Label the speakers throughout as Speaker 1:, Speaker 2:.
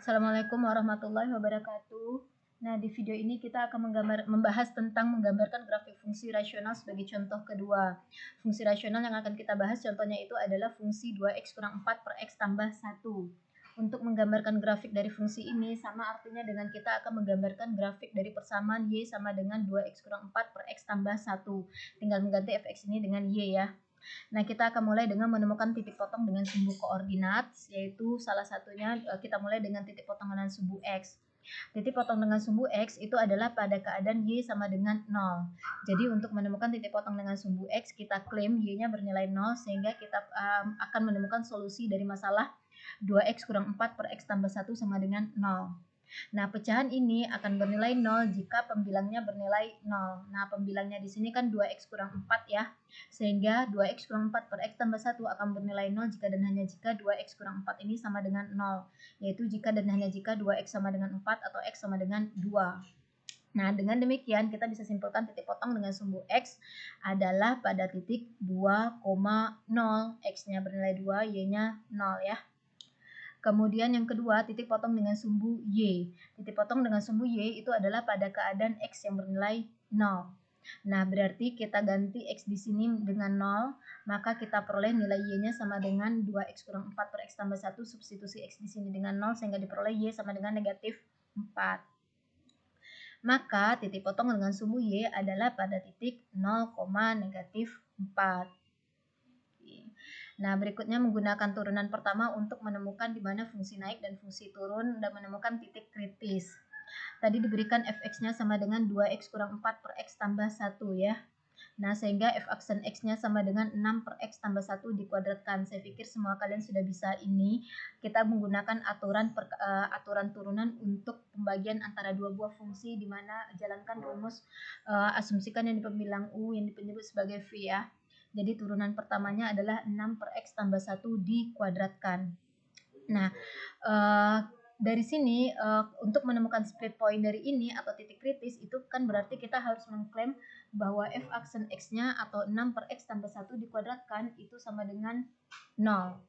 Speaker 1: Assalamualaikum warahmatullahi wabarakatuh. Nah, di video ini kita akan membahas tentang menggambarkan grafik fungsi rasional sebagai contoh kedua. Fungsi rasional yang akan kita bahas contohnya itu adalah fungsi 2x kurang 4 per x tambah 1. Untuk menggambarkan grafik dari fungsi ini sama artinya dengan kita akan menggambarkan grafik dari persamaan y sama dengan 2x kurang 4 per x tambah 1. Tinggal mengganti fx ini dengan y ya. Nah, kita akan mulai dengan menemukan titik potong dengan sumbu koordinat, yaitu salah satunya kita mulai dengan titik potong dengan sumbu x. Titik potong dengan sumbu x itu adalah pada keadaan y sama dengan 0. Jadi untuk menemukan titik potong dengan sumbu x, kita klaim y-nya bernilai 0 sehingga kita akan menemukan solusi dari masalah 2x kurang 4 per x tambah 1 sama dengan 0. Nah, pecahan ini akan bernilai 0 jika pembilangnya bernilai 0. Nah, pembilangnya di sini kan 2x kurang 4 ya. Sehingga 2x kurang 4 per x tambah 1 akan bernilai 0 jika dan hanya jika 2x kurang 4 ini sama dengan 0. Yaitu jika dan hanya jika 2x sama dengan 4 atau x sama dengan 2. Nah, dengan demikian kita bisa simpulkan titik potong dengan sumbu x adalah pada titik 2,0. X-nya bernilai 2, y-nya 0 ya. Kemudian yang kedua, titik potong dengan sumbu y. Titik potong dengan sumbu y itu adalah pada keadaan x yang bernilai 0. Nah, berarti kita ganti x di sini dengan 0, maka kita peroleh nilai y-nya sama dengan 2x kurang 4 per x tambah 1, substitusi x di sini dengan 0, sehingga diperoleh y sama dengan negatif 4. Maka titik potong dengan sumbu y adalah pada titik 0, negatif 4. Nah, berikutnya menggunakan turunan pertama untuk menemukan di mana fungsi naik dan fungsi turun dan menemukan titik kritis. Tadi diberikan fx-nya sama dengan 2x kurang 4 per x tambah 1 ya. Nah, sehingga f aksen x-nya sama dengan 6 per x tambah 1 dikuadratkan. Saya pikir semua kalian sudah bisa ini. Kita menggunakan aturan turunan untuk pembagian antara dua buah fungsi di mana jalankan rumus asumsikan yang di pembilang u yang disebut sebagai v ya. Jadi turunan pertamanya adalah 6 per x tambah 1 dikuadratkan. Nah, dari sini untuk menemukan split point dari ini atau titik kritis itu kan berarti kita harus mengklaim bahwa f aksen x-nya atau 6 per x tambah 1 dikuadratkan itu sama dengan 0.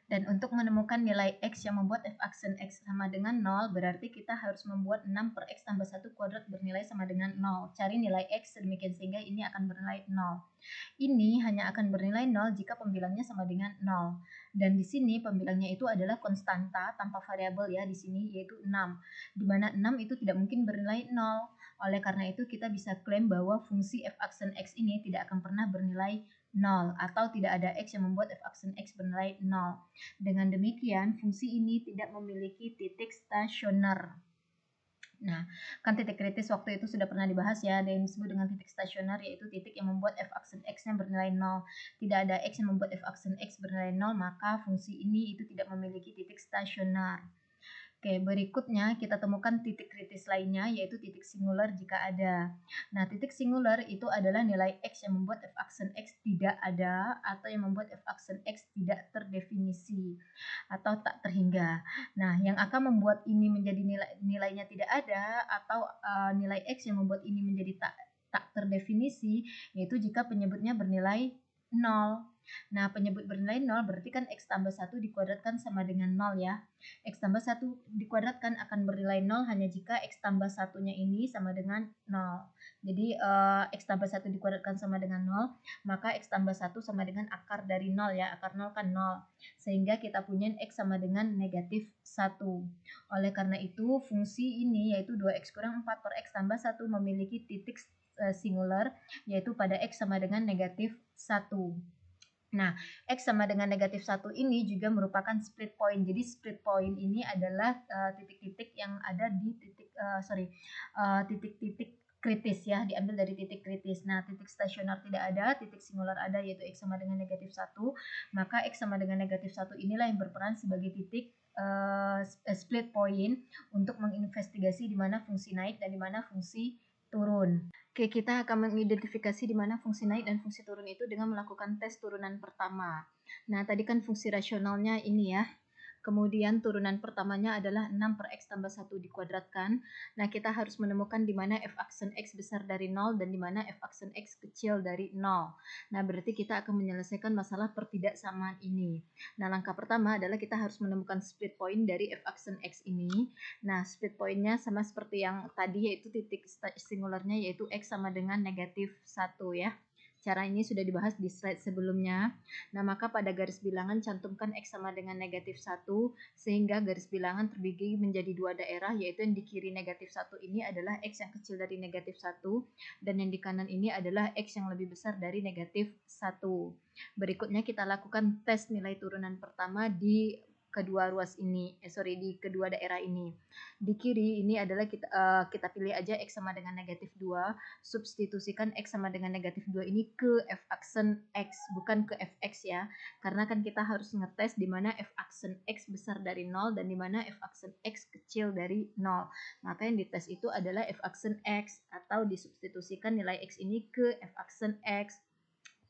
Speaker 1: Dan untuk menemukan nilai x yang membuat f aksen x sama dengan 0, berarti kita harus membuat 6 per x tambah 1 kuadrat bernilai sama dengan 0. Cari nilai x sedemikian sehingga ini akan bernilai 0. Ini hanya akan bernilai 0 jika pembilangnya sama dengan 0. Dan di sini pembilangnya itu adalah konstanta tanpa variabel ya di sini, yaitu 6. Di mana 6 itu tidak mungkin bernilai 0. Oleh karena itu kita bisa klaim bahwa fungsi f aksen x ini tidak akan pernah bernilai 0 atau tidak ada x yang membuat f aksen x bernilai 0. Dengan demikian fungsi ini tidak memiliki titik stasioner. Nah, kan titik kritis waktu itu sudah pernah dibahas ya, ada yang disebut dengan titik stasioner, yaitu titik yang membuat f aksen x-nya bernilai 0. Tidak ada x yang membuat f aksen x bernilai 0, maka fungsi ini itu tidak memiliki titik stasioner. Oke, berikutnya kita temukan titik kritis lainnya, yaitu titik singular jika ada. Nah, titik singular itu adalah nilai x yang membuat f aksen x tidak ada atau yang membuat f aksen x tidak terdefinisi atau tak terhingga. Nah, yang akan membuat ini menjadi nilainya tidak ada atau nilai x yang membuat ini menjadi tak terdefinisi, yaitu jika penyebutnya bernilai 0. Nah, penyebut bernilai 0 berarti kan x tambah 1 dikuadratkan sama dengan 0 ya. X tambah 1 dikuadratkan akan bernilai 0 hanya jika x tambah 1-nya ini sama dengan 0. Jadi x tambah 1 dikuadratkan sama dengan 0, maka x tambah 1 sama dengan akar dari 0 ya. Akar 0 kan 0. Sehingga kita punya x sama dengan negatif 1. Oleh karena itu, fungsi ini yaitu 2x kurang 4 per x tambah 1 memiliki titik singular, yaitu pada x sama dengan negatif 1. Nah, x sama dengan negatif 1 ini juga merupakan split point. Jadi split point ini adalah titik-titik yang ada di titik-titik kritis ya, diambil dari titik kritis. Nah, titik stasioner tidak ada, titik singular ada, yaitu x sama dengan negatif 1. Maka x sama dengan negatif 1 inilah yang berperan sebagai titik split point untuk menginvestigasi di mana fungsi naik dan di mana fungsi turun. Oke, kita akan mengidentifikasi di mana fungsi naik dan fungsi turun itu dengan melakukan tes turunan pertama. Nah, tadi kan fungsi rasionalnya ini ya. Kemudian turunan pertamanya adalah 6 per X tambah 1 dikuadratkan. Nah, kita harus menemukan di mana f aksen X besar dari 0 dan di mana f aksen X kecil dari 0. Nah, berarti kita akan menyelesaikan masalah pertidaksamaan ini. Nah, langkah pertama adalah kita harus menemukan split point dari f aksen X ini. Nah, split pointnya sama seperti yang tadi, yaitu titik singularnya yaitu X sama dengan negatif 1 ya. Cara ini sudah dibahas di slide sebelumnya. Nah, maka pada garis bilangan cantumkan X sama dengan negatif 1, sehingga garis bilangan terbagi menjadi dua daerah, yaitu yang di kiri negatif 1 ini adalah X yang kecil dari negatif 1, dan yang di kanan ini adalah X yang lebih besar dari negatif 1. Berikutnya kita lakukan tes nilai turunan pertama di kedua ruas ini, di kedua daerah ini. Di kiri ini adalah kita pilih aja X sama dengan negatif 2, substitusikan X sama dengan negatif 2 ini ke f aksen X, bukan ke fx ya, karena kan kita harus ngetes di mana f aksen X besar dari 0 dan di mana f aksen X kecil dari 0. Maka yang dites itu adalah f aksen X, atau disubstitusikan nilai X ini ke f aksen X.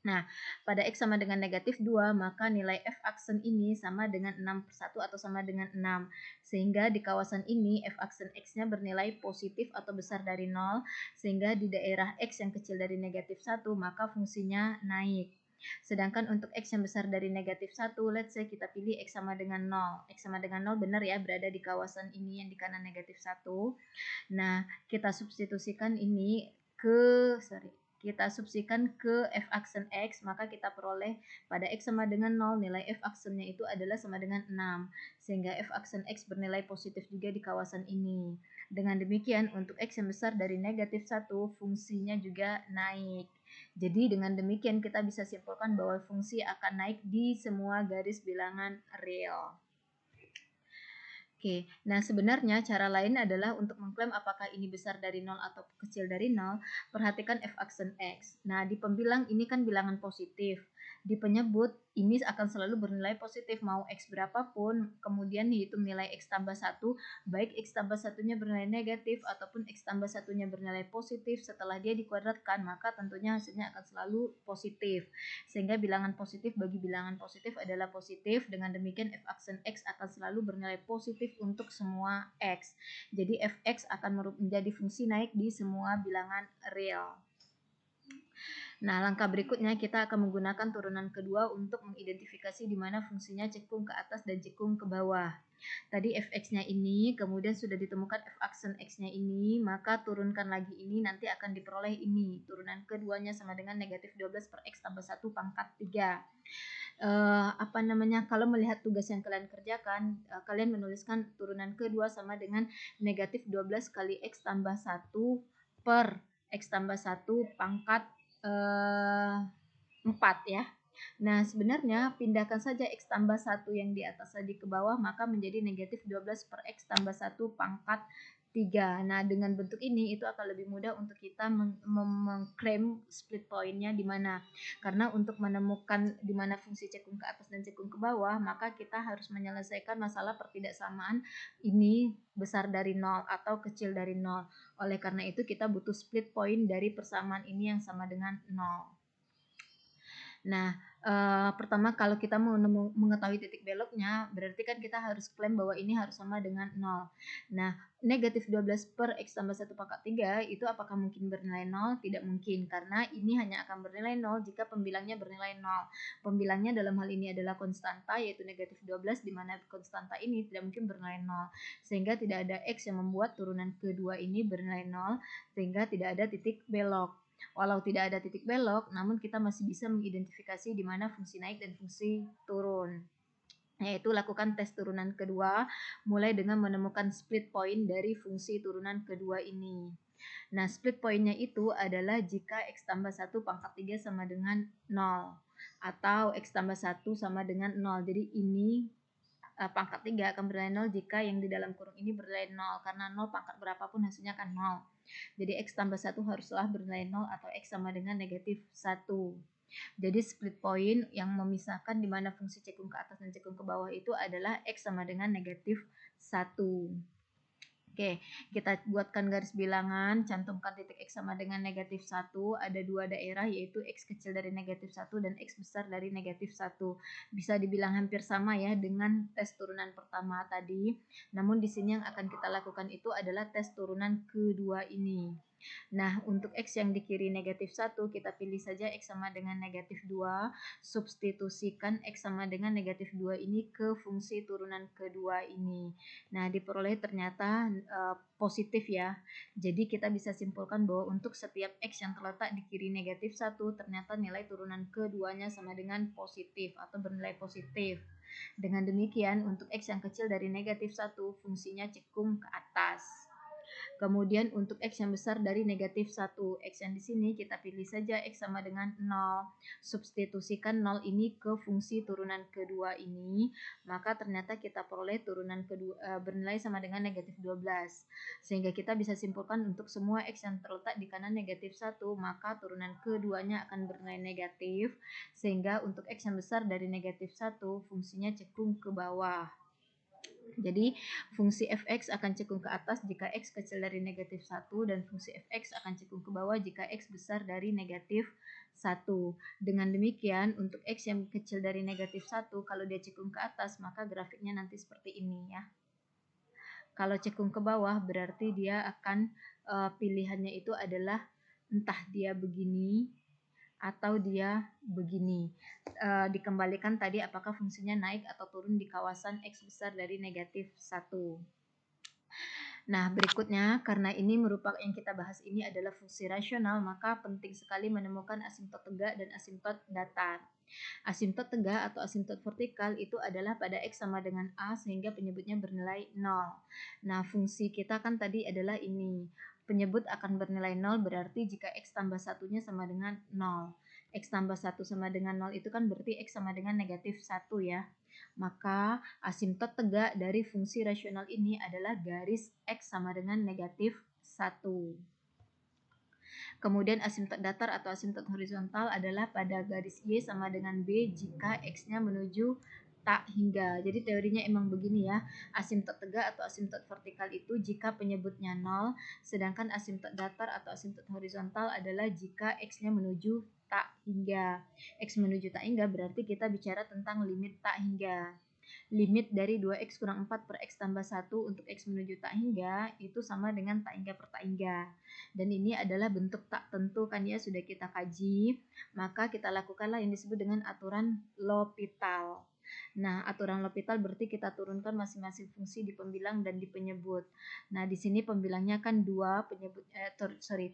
Speaker 1: Nah, pada X sama dengan negatif 2, maka nilai f aksen ini sama dengan 6 per 1 atau sama dengan 6. Sehingga di kawasan ini f aksen X-nya bernilai positif atau besar dari 0, sehingga di daerah X yang kecil dari negatif 1, maka fungsinya naik. Sedangkan untuk X yang besar dari negatif 1, let's say kita pilih X sama dengan 0. X sama dengan 0 benar ya, berada di kawasan ini yang di kanan negatif 1. Nah, kita substitusikan ini kita substitusikan ke f aksen X, maka kita peroleh pada X sama dengan 0, nilai f aksennya itu adalah sama dengan 6, sehingga f aksen X bernilai positif juga di kawasan ini. Dengan demikian, untuk X yang besar dari negatif 1, fungsinya juga naik. Jadi dengan demikian kita bisa simpulkan bahwa fungsi akan naik di semua garis bilangan real. Oke, nah sebenarnya cara lain adalah untuk mengklaim apakah ini besar dari 0 atau kecil dari 0, perhatikan f aksen X. Nah, di pembilang ini kan bilangan positif. Di penyebut ini akan selalu bernilai positif, mau X berapapun, kemudian dihitung nilai X tambah 1, baik X tambah 1-nya bernilai negatif ataupun X tambah 1-nya bernilai positif, setelah dia dikuadratkan, maka tentunya hasilnya akan selalu positif. Sehingga bilangan positif bagi bilangan positif adalah positif, dengan demikian f aksen X akan selalu bernilai positif untuk semua X. Jadi fx akan menjadi fungsi naik di semua bilangan real. Nah, langkah berikutnya kita akan menggunakan turunan kedua untuk mengidentifikasi di mana fungsinya cekung ke atas dan cekung ke bawah. Tadi fx-nya ini, kemudian sudah ditemukan f aksen x-nya ini, maka turunkan lagi ini, nanti akan diperoleh ini. Turunan keduanya sama dengan negatif 12 per x tambah 1 pangkat 3. Kalau melihat tugas yang kalian kerjakan, kalian menuliskan turunan kedua sama dengan negatif 12 kali x tambah 1 per x tambah 1 pangkat 4 ya. Nah, sebenarnya pindahkan saja X tambah 1 yang di atas tadi ke bawah, maka menjadi negatif 12 per X tambah 1 pangkat 3. Nah, dengan bentuk ini itu akan lebih mudah untuk kita mengklaim split point-nya di mana. Karena untuk menemukan di mana fungsi cekung ke atas dan cekung ke bawah, maka kita harus menyelesaikan masalah pertidaksamaan ini besar dari 0 atau kecil dari 0. Oleh karena itu kita butuh split point dari persamaan ini yang sama dengan 0. Nah, pertama kalau kita mau mengetahui titik beloknya, berarti kan kita harus klaim bahwa ini harus sama dengan 0. Nah, negatif 12 per X tambah 1 pangkat 3 itu apakah mungkin bernilai 0? Tidak mungkin, karena ini hanya akan bernilai 0 jika pembilangnya bernilai 0. Pembilangnya dalam hal ini adalah konstanta, yaitu negatif 12, di mana konstanta ini tidak mungkin bernilai 0. Sehingga tidak ada X yang membuat turunan kedua ini bernilai 0, sehingga tidak ada titik belok. Walau tidak ada titik belok, namun kita masih bisa mengidentifikasi di mana fungsi naik dan fungsi turun. Yaitu lakukan tes turunan kedua, mulai dengan menemukan split point dari fungsi turunan kedua ini. Nah, split point-nya itu adalah jika X tambah 1 pangkat 3 sama dengan 0. Atau X tambah 1 sama dengan 0. Jadi ini pangkat 3 akan bernilai 0 jika yang di dalam kurung ini bernilai 0. Karena 0 pangkat berapapun hasilnya akan 0. Jadi X tambah 1 haruslah bernilai 0 atau X sama dengan negatif 1. Jadi split point yang memisahkan di mana fungsi cekung ke atas dan cekung ke bawah itu adalah X sama dengan negatif 1. Oke, kita buatkan garis bilangan, cantumkan titik X sama dengan negatif 1. Ada dua daerah, yaitu X kecil dari negatif 1 dan X besar dari negatif 1. Bisa dibilang hampir sama ya dengan tes turunan pertama tadi. Namun di sini yang akan kita lakukan itu adalah tes turunan kedua ini. Nah, untuk X yang di kiri negatif 1, kita pilih saja X sama dengan negatif 2, substitusikan X sama dengan negatif 2 ini ke fungsi turunan kedua ini. Nah, diperoleh ternyata positif ya. Jadi kita bisa simpulkan bahwa untuk setiap X yang terletak di kiri negatif 1, ternyata nilai turunan keduanya sama dengan positif atau bernilai positif. Dengan demikian, untuk X yang kecil dari negatif 1, fungsinya cekung ke atas. Kemudian untuk X yang besar dari negatif 1, X yang di sini kita pilih saja X sama dengan 0. Substitusikan 0 ini ke fungsi turunan kedua ini, maka ternyata kita peroleh turunan kedua bernilai sama dengan negatif 12. Sehingga kita bisa simpulkan untuk semua X yang terletak di kanan negatif 1, maka turunan keduanya akan bernilai negatif. Sehingga untuk X yang besar dari negatif 1, fungsinya cekung ke bawah. Jadi fungsi fx akan cekung ke atas jika x kecil dari negatif 1 dan fungsi fx akan cekung ke bawah jika x besar dari negatif 1. Dengan demikian untuk x yang kecil dari negatif 1 kalau dia cekung ke atas maka grafiknya nanti seperti ini ya. Kalau cekung ke bawah berarti dia akan pilihannya itu adalah entah dia begini atau dia begini. Dikembalikan tadi apakah fungsinya naik atau turun di kawasan X besar dari negatif 1. Nah, berikutnya karena ini merupakan yang kita bahas ini adalah fungsi rasional, maka penting sekali menemukan asimtot tegak dan asimtot datar. Asimtot tegak atau asimtot vertikal itu adalah pada X sama dengan A sehingga penyebutnya bernilai 0. Nah, fungsi kita kan tadi adalah ini. Penyebut akan bernilai 0 berarti jika X tambah satunya sama dengan 0. X tambah 1 sama dengan 0 itu kan berarti X sama dengan negatif 1 ya. Maka asimtot tegak dari fungsi rasional ini adalah garis X sama dengan negatif 1. Kemudian asimtot datar atau asimtot horizontal adalah pada garis Y sama dengan B jika X-nya menuju tak hingga. Jadi teorinya emang begini ya. Asimtot tegak atau asimtot vertikal itu jika penyebutnya 0, sedangkan asimtot datar atau asimtot horizontal adalah jika X-nya menuju tak hingga. X menuju tak hingga berarti kita bicara tentang limit tak hingga. Limit dari 2x kurang 4 per x tambah 1 untuk x menuju tak hingga itu sama dengan tak hingga per tak hingga. Dan ini adalah bentuk tak tentu kan ya, sudah kita kaji. Maka kita lakukanlah yang disebut dengan aturan L'Hopital. Nah, aturan L'Hopital berarti kita turunkan masing-masing fungsi di pembilang dan di penyebut. Nah, di sini pembilangnya kan 2,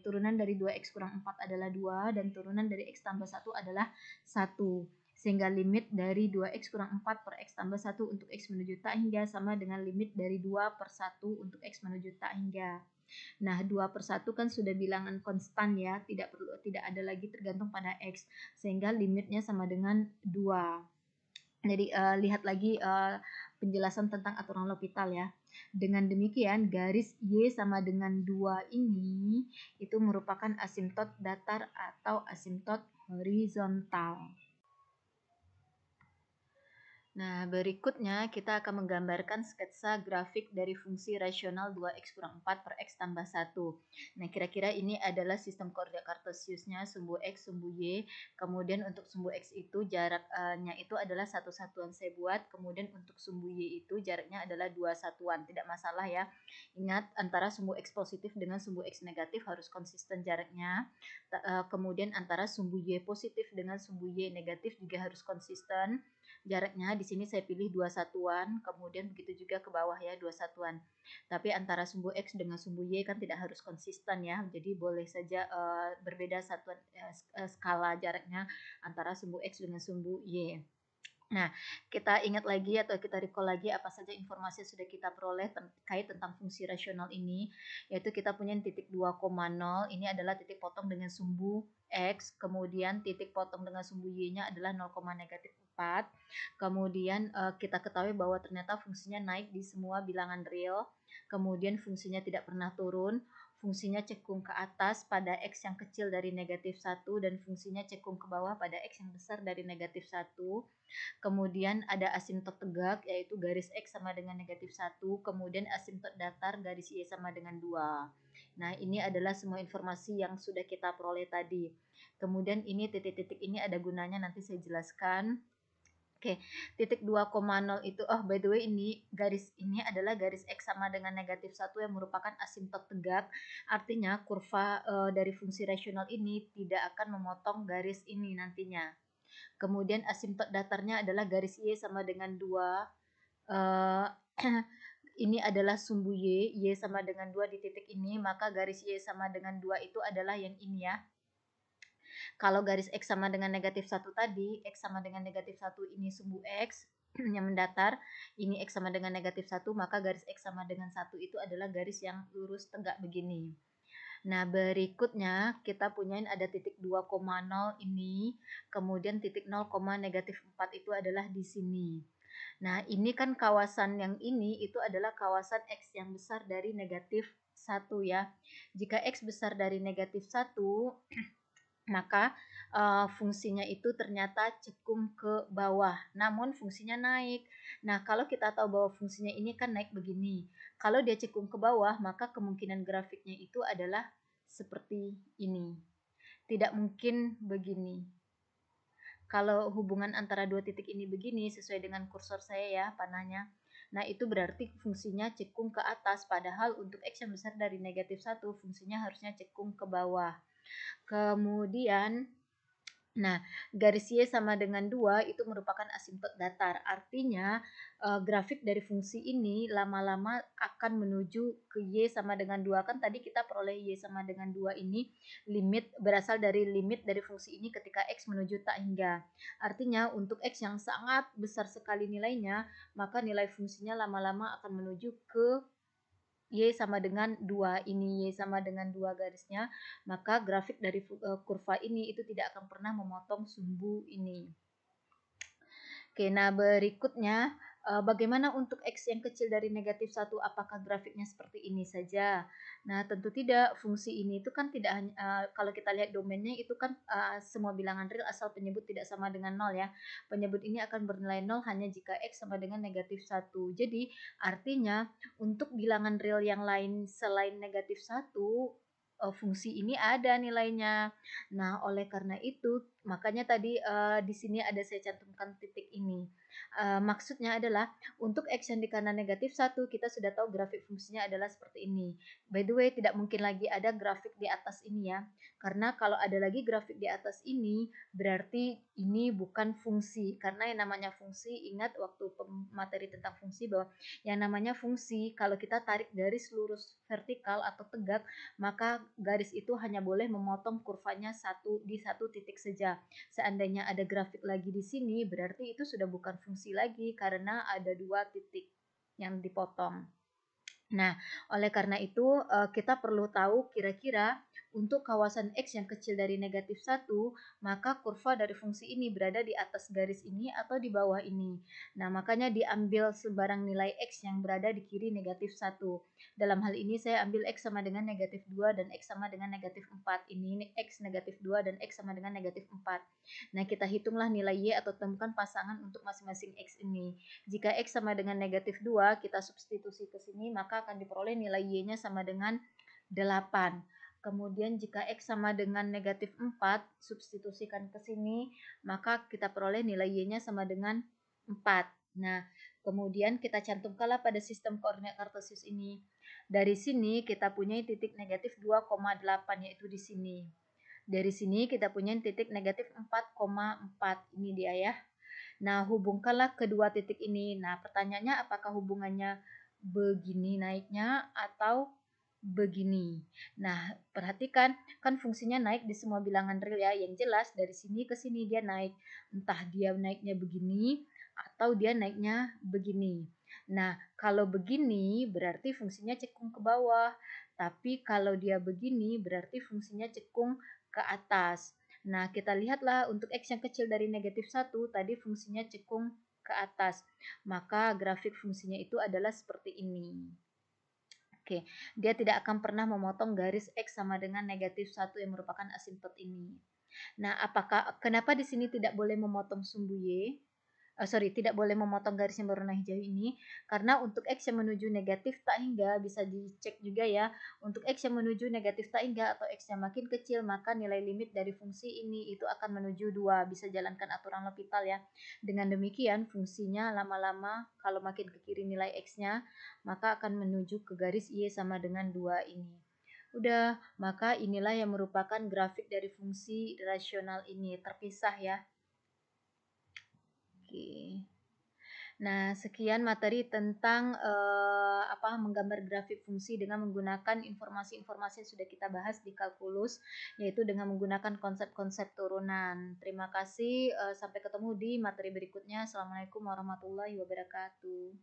Speaker 1: turunan dari 2x kurang 4 adalah 2 dan turunan dari x tambah 1 adalah 1. Sehingga limit dari 2x kurang 4 per x tambah 1 untuk x menuju tak hingga sama dengan limit dari 2 per 1 untuk x menuju tak hingga. Nah, 2 per 1 kan sudah bilangan konstan ya, tidak ada lagi tergantung pada x, sehingga limitnya sama dengan 2. Jadi lihat lagi penjelasan tentang aturan L'Hopital ya. Dengan demikian garis Y sama dengan 2 ini itu merupakan asimtot datar atau asimtot horizontal. Nah, berikutnya kita akan menggambarkan sketsa grafik dari fungsi rasional 2x kurang 4 per x tambah 1. Nah, kira-kira ini adalah sistem koordinat kartesiusnya, sumbu x, sumbu y. Kemudian untuk sumbu x itu jaraknya itu adalah satu satuan saya buat. Kemudian untuk sumbu y itu jaraknya adalah 2 satuan. Tidak masalah ya. Ingat, antara sumbu x positif dengan sumbu x negatif harus konsisten jaraknya. Kemudian antara sumbu y positif dengan sumbu y negatif juga harus konsisten. Jaraknya di sini saya pilih 2 satuan, kemudian begitu juga ke bawah ya 2 satuan. Tapi antara sumbu X dengan sumbu Y kan tidak harus konsisten ya. Jadi boleh saja berbeda satuan skala jaraknya antara sumbu X dengan sumbu Y. Nah, kita ingat lagi atau kita recall lagi apa saja informasi yang sudah kita peroleh terkait tentang fungsi rasional ini, yaitu kita punya titik 2,0, ini adalah titik potong dengan sumbu X, kemudian titik potong dengan sumbu Y-nya adalah 0,-4, kemudian kita ketahui bahwa ternyata fungsinya naik di semua bilangan real, kemudian fungsinya tidak pernah turun, fungsinya cekung ke atas pada X yang kecil dari negatif 1 dan fungsinya cekung ke bawah pada X yang besar dari negatif 1. Kemudian ada asimtot tegak yaitu garis X sama dengan negatif 1. Kemudian asimtot datar garis Y sama dengan 2. Nah, ini adalah semua informasi yang sudah kita peroleh tadi. Kemudian ini titik-titik ini ada gunanya, nanti saya jelaskan. Oke, titik 2,0 itu, by the way ini garis ini adalah garis X sama dengan negatif 1 yang merupakan asimtot tegak. Artinya kurva dari fungsi rasional ini tidak akan memotong garis ini nantinya. Kemudian asimtot datarnya adalah garis Y sama dengan 2. Ini adalah sumbu Y sama dengan 2 di titik ini, maka garis Y sama dengan 2 itu adalah yang ini ya. Kalau garis X sama dengan negatif 1 tadi, X sama dengan negatif 1 ini sumbu X yang mendatar, ini X sama dengan negatif 1, maka garis X sama dengan 1 itu adalah garis yang lurus tegak begini. Nah, berikutnya kita punyain ada titik 2,0 ini, kemudian titik 0, negatif 4 itu adalah di sini. Nah, ini kan kawasan yang ini itu adalah kawasan X yang besar dari negatif 1 ya. Jika X besar dari negatif 1, maka fungsinya itu ternyata cekung ke bawah, namun fungsinya naik. Nah, kalau kita tahu bahwa fungsinya ini kan naik begini, kalau dia cekung ke bawah, maka kemungkinan grafiknya itu adalah seperti ini. Tidak mungkin begini. Kalau hubungan antara dua titik ini begini, sesuai dengan kursor saya ya, panahnya. Nah, itu berarti fungsinya cekung ke atas, padahal untuk X yang besar dari negatif 1, fungsinya harusnya cekung ke bawah. Kemudian, nah, garis Y sama dengan 2 itu merupakan asimtot datar. Artinya, grafik dari fungsi ini lama-lama akan menuju ke Y sama dengan 2. Kan tadi kita peroleh Y sama dengan 2 ini limit berasal dari limit dari fungsi ini ketika X menuju tak hingga. Artinya, untuk X yang sangat besar sekali nilainya, maka nilai fungsinya lama-lama akan menuju ke Y sama dengan 2, ini Y sama dengan 2 garisnya, maka grafik dari kurva ini itu tidak akan pernah memotong sumbu ini. Oke, nah berikutnya bagaimana untuk X yang kecil dari negatif 1, apakah grafiknya seperti ini saja? Nah, tentu tidak. Fungsi ini itu kan tidak hanya, kalau kita lihat domainnya itu kan semua bilangan real asal penyebut tidak sama dengan 0 ya. Penyebut ini akan bernilai 0 hanya jika X sama dengan negatif 1. Jadi, artinya untuk bilangan real yang lain selain negatif 1, fungsi ini ada nilainya. Nah, oleh karena itu, makanya tadi di sini ada saya cantumkan titik ini. Maksudnya adalah untuk X yang di kanan negatif 1, kita sudah tahu grafik fungsinya adalah seperti ini. By the way, tidak mungkin lagi ada grafik di atas ini ya. Karena kalau ada lagi grafik di atas ini, berarti ini bukan fungsi. Karena yang namanya fungsi, ingat waktu materi tentang fungsi bahwa yang namanya fungsi, kalau kita tarik garis lurus vertikal atau tegak, maka garis itu hanya boleh memotong kurvanya di satu titik saja. Seandainya ada grafik lagi di sini, berarti itu sudah bukan fungsi lagi karena ada dua titik yang dipotong. Nah, oleh karena itu kita perlu tahu kira-kira untuk kawasan X yang kecil dari negatif 1, maka kurva dari fungsi ini berada di atas garis ini atau di bawah ini. Nah, makanya diambil sembarang nilai X yang berada di kiri negatif 1. Dalam hal ini saya ambil X sama dengan negatif 2 dan X sama dengan negatif 4. Ini X negatif 2 dan X sama dengan negatif 4. Nah, kita hitunglah nilai Y atau temukan pasangan untuk masing-masing X ini. Jika X sama dengan negatif 2, kita substitusi ke sini, maka akan diperoleh nilai Y-nya sama dengan 8. Kemudian jika X sama dengan negatif 4, substitusikan ke sini, maka kita peroleh nilai Y-nya sama dengan 4. Nah, kemudian kita cantumkanlah pada sistem koordinat kartesius ini. Dari sini kita punya titik negatif 2,8, yaitu di sini. Dari sini kita punya titik negatif 4,4. Ini dia ya. Nah, hubungkanlah kedua titik ini. Nah, pertanyaannya apakah hubungannya begini naiknya atau begini. Nah, perhatikan kan fungsinya naik di semua bilangan real ya. Yang jelas dari sini ke sini dia naik. Entah dia naiknya begini atau dia naiknya begini. Nah, kalau begini berarti fungsinya cekung ke bawah. Tapi kalau dia begini berarti fungsinya cekung ke atas. Nah, kita lihatlah untuk X yang kecil dari negatif 1, tadi fungsinya cekung ke atas. Maka grafik fungsinya itu adalah seperti ini. Oke, dia tidak akan pernah memotong garis X sama dengan negatif 1 yang merupakan asimtot ini. Nah, kenapa di sini tidak boleh memotong sumbu Y? Sorry, tidak boleh memotong garis yang berwarna hijau ini, karena untuk X yang menuju negatif tak hingga, bisa dicek juga ya, untuk X yang menuju negatif tak hingga atau X yang makin kecil, maka nilai limit dari fungsi ini itu akan menuju 2, bisa jalankan aturan L'Hopital ya. Dengan demikian, fungsinya lama-lama kalau makin ke kiri nilai X-nya, maka akan menuju ke garis Y sama dengan 2 ini. Udah, maka inilah yang merupakan grafik dari fungsi rasional ini, terpisah ya. Oke. Nah, sekian materi tentang menggambar grafik fungsi dengan menggunakan informasi-informasi yang sudah kita bahas di kalkulus, yaitu dengan menggunakan konsep-konsep turunan. Terima kasih, sampai ketemu di materi berikutnya. Assalamualaikum warahmatullahi wabarakatuh.